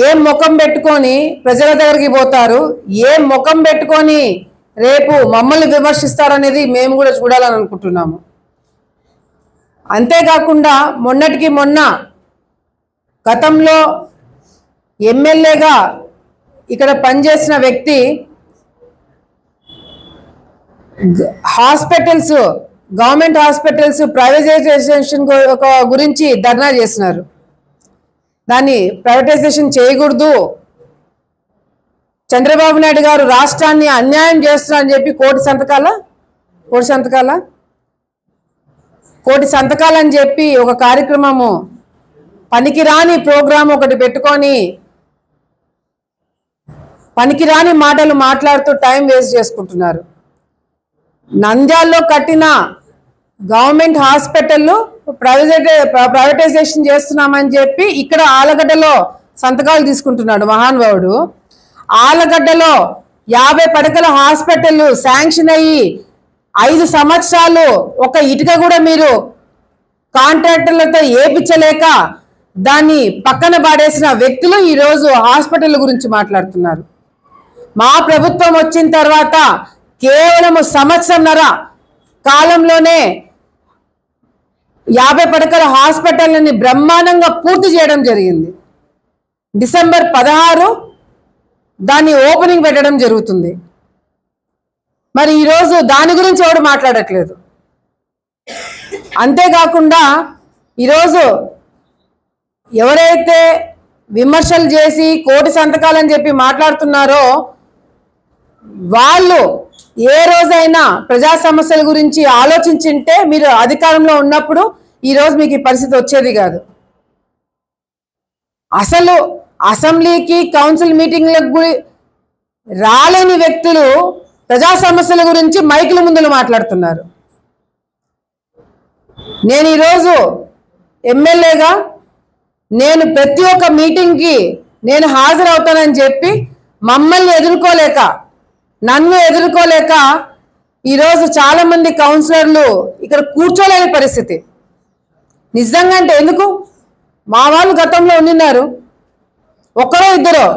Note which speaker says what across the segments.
Speaker 1: ఏ ముఖం పెట్టుకొని ప్రజల దగ్గరికి పోతారు, ఏ ముఖం పెట్టుకొని రేపు మమ్మల్ని విమర్శిస్తారనేది మేము కూడా చూడాలని అనుకుంటున్నాము. అంతేకాకుండా మొన్నటికి మొన్న గతంలో ఎమ్మెల్యేగా ఇక్కడ పనిచేసిన వ్యక్తి హాస్పిటల్స్, గవర్నమెంట్ హాస్పిటల్స్ ప్రైవేటైజేషన్ గురించి ధర్నా చేస్తున్నారు. దాన్ని ప్రైవేటైజేషన్ చేయకూడదు, చంద్రబాబు నాయుడు గారు రాష్ట్రాన్ని అన్యాయం చేస్తున్నారని చెప్పి కోటి సంతకాలని చెప్పి ఒక కార్యక్రమము, పనికిరాని ప్రోగ్రాం ఒకటి పెట్టుకొని పనికిరాని మాటలు మాట్లాడుతూ టైం వేస్ట్ చేసుకుంటున్నారు. నంద్యాలలో కట్టిన గవర్నమెంట్ హాస్పిటల్ ప్రైవేటైజేషన్ చేస్తున్నామని చెప్పి ఇక్కడ ఆలగడ్డలో సంతకాలు తీసుకుంటున్నాడు మహానుభావుడు. ఆలగడ్డలో 50 పడకల హాస్పిటల్ శాంక్షన్ అయ్యి 5 సంవత్సరాలు ఒక ఇటుక కూడా మీరు కాంట్రాక్టర్లతో ఏపించలేక దాన్ని పక్కన పాడేసిన వ్యక్తులు ఈరోజు హాస్పిటల్ గురించి మాట్లాడుతున్నారు. మా ప్రభుత్వం వచ్చిన తర్వాత కేవలం సంవత్సరంన్నర కాలంలోనే 50 పడకల హాస్పిటల్ని బ్రహ్మాండంగా పూర్తి చేయడం జరిగింది. డిసెంబర్ 16 దాన్ని ఓపెనింగ్ పెట్టడం జరుగుతుంది. మరి ఈరోజు దాని గురించి ఎవరు మాట్లాడట్లేదు. అంతేకాకుండా ఈరోజు ఎవరైతే విమర్శలు చేసి కోటి సంతకాలని చెప్పి మాట్లాడుతున్నారో వాళ్ళు ఏ రోజైనా ప్రజా సమస్యల గురించి ఆలోచించింటే మీరు అధికారంలో ఉన్నప్పుడు ఈరోజు మీకు ఈ పరిస్థితి వచ్చేది కాదు. అసలు అసెంబ్లీకి కౌన్సిల్ మీటింగ్లకు రాలేని వ్యక్తులు ప్రజా సమస్యల గురించి మైకుల ముందు మాట్లాడుతున్నారు. నేను ఈరోజు ఎమ్మెల్యేగా నేను ప్రతి ఒక్క మీటింగ్కి నేను హాజరవుతానని చెప్పి మమ్మల్ని ఎదుర్కోలేక, నన్ను ఎదుర్కోలేక ఈరోజు చాలామంది కౌన్సిలర్లు ఇక్కడ కూర్చోలేని పరిస్థితి. నిజంగా అంటే ఎందుకు? మా వాళ్ళు గతంలో ఉండినారు, ఒక్కరో ఇద్దరో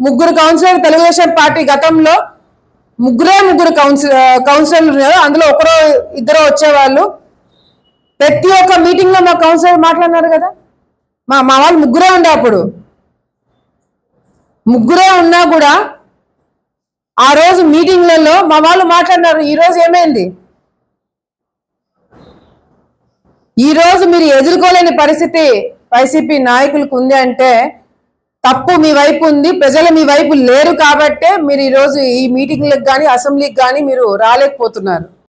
Speaker 1: ముగ్గురు కౌన్సిలర్ తెలుగుదేశం పార్టీ గతంలో ముగ్గురు కౌన్సిలర్లు ఉన్నారు. అందులో ఒకరో ఇద్దరో వచ్చేవాళ్ళు. ప్రతి ఒక్క మీటింగ్లో మా కౌన్సిలర్ మాట్లాడినారు కదా. మా వాళ్ళు ముగ్గురే ఉండే, అప్పుడు ముగ్గురే ఉన్నా కూడా ఆ రోజు మీటింగ్లలో మా వాళ్ళు మాట్లాడినారు. ఈరోజు ఏమైంది? ఈరోజు మీరు ఎదుర్కోలేని పరిస్థితి వైసీపీ నాయకులకు ఉంది అంటే తప్పు మీ వైపు ఉంది, ప్రజలు మీ వైపు లేరు కాబట్టే మీరు ఈరోజు ఈ మీటింగ్లకు కానీ అసెంబ్లీకి కానీ మీరు రాలేకపోతున్నారు.